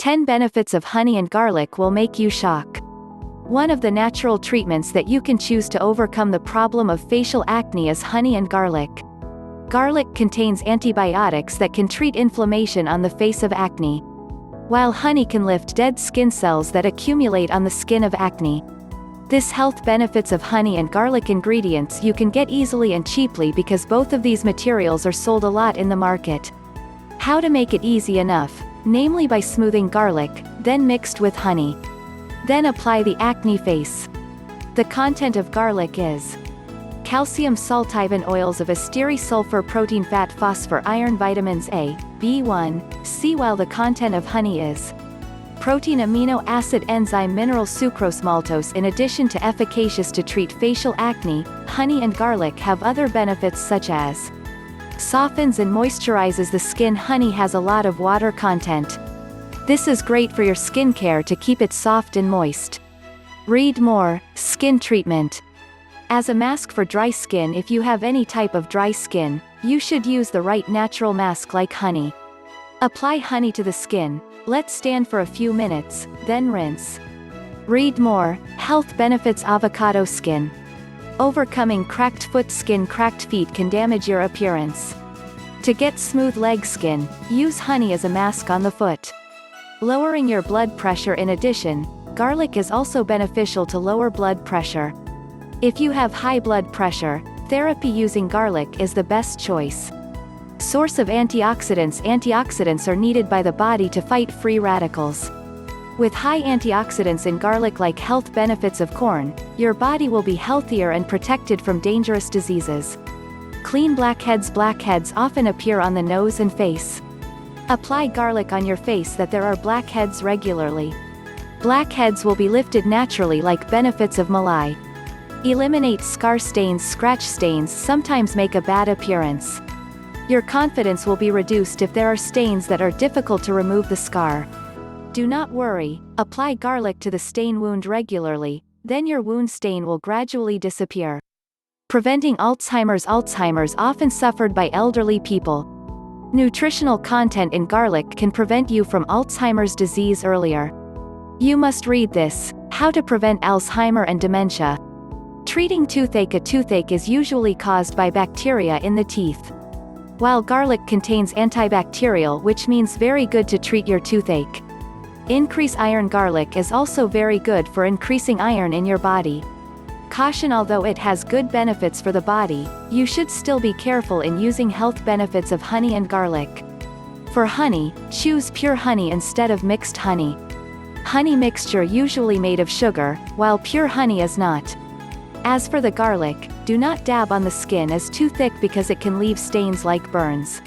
10 benefits of honey and garlic will make you shock. One of the natural treatments that you can choose to overcome the problem of facial acne is honey and garlic. Garlic contains antibiotics that can treat inflammation on the face of acne, while honey can lift dead skin cells that accumulate on the skin of acne. This health benefits of honey and garlic ingredients you can get easily and cheaply because both of these materials are sold a lot in the market. How to make it easy enough, namely by smoothing garlic, then mixed with honey. Then apply the acne face. The content of garlic is calcium saltivin oils of esteri sulfur protein fat phosphor iron vitamins A, B1, C, while the content of honey is protein amino acid enzyme mineral sucrose maltose. In addition to efficacious to treat facial acne, honey and garlic have other benefits such as softens and moisturizes the skin. Honey has a lot of water content. This is great for your skincare to keep it soft and moist. Read more. Skin treatment. As a mask for dry skin, if you have any type of dry skin, you should use the right natural mask like honey. Apply honey to the skin, let stand for a few minutes, then rinse. Read more. Health benefits. Avocado skin. Overcoming cracked foot. Skin cracked feet can damage your appearance. To get smooth leg skin, use honey as a mask on the foot. Lowering your blood pressure. In addition, garlic is also beneficial to lower blood pressure. If you have high blood pressure, therapy using garlic is the best choice. Source of antioxidants. Antioxidants are needed by the body to fight free radicals. With high antioxidants in garlic like health benefits of corn, your body will be healthier and protected from dangerous diseases. Clean blackheads. Blackheads often appear on the nose and face. Apply garlic on your face that there are blackheads regularly. Blackheads will be lifted naturally like benefits of malai. Eliminate scar stains. Scratch stains sometimes make a bad appearance. Your confidence will be reduced if there are stains that are difficult to remove the scar. Do not worry, apply garlic to the stain wound regularly, then your wound stain will gradually disappear. Preventing Alzheimer's. Alzheimer's often suffered by elderly people. Nutritional content in garlic can prevent you from Alzheimer's disease earlier. You must read this. How to prevent Alzheimer and dementia. Treating toothache. A toothache is usually caused by bacteria in the teeth, while garlic contains antibacterial, which means very good to treat your toothache. Increase iron. Garlic is also very good for increasing iron in your body. Caution: although it has good benefits for the body, you should still be careful in using health benefits of honey and garlic. For honey, choose pure honey instead of mixed honey. Honey mixture usually made of sugar, while pure honey is not. As for the garlic, do not dab on the skin as too thick because it can leave stains like burns.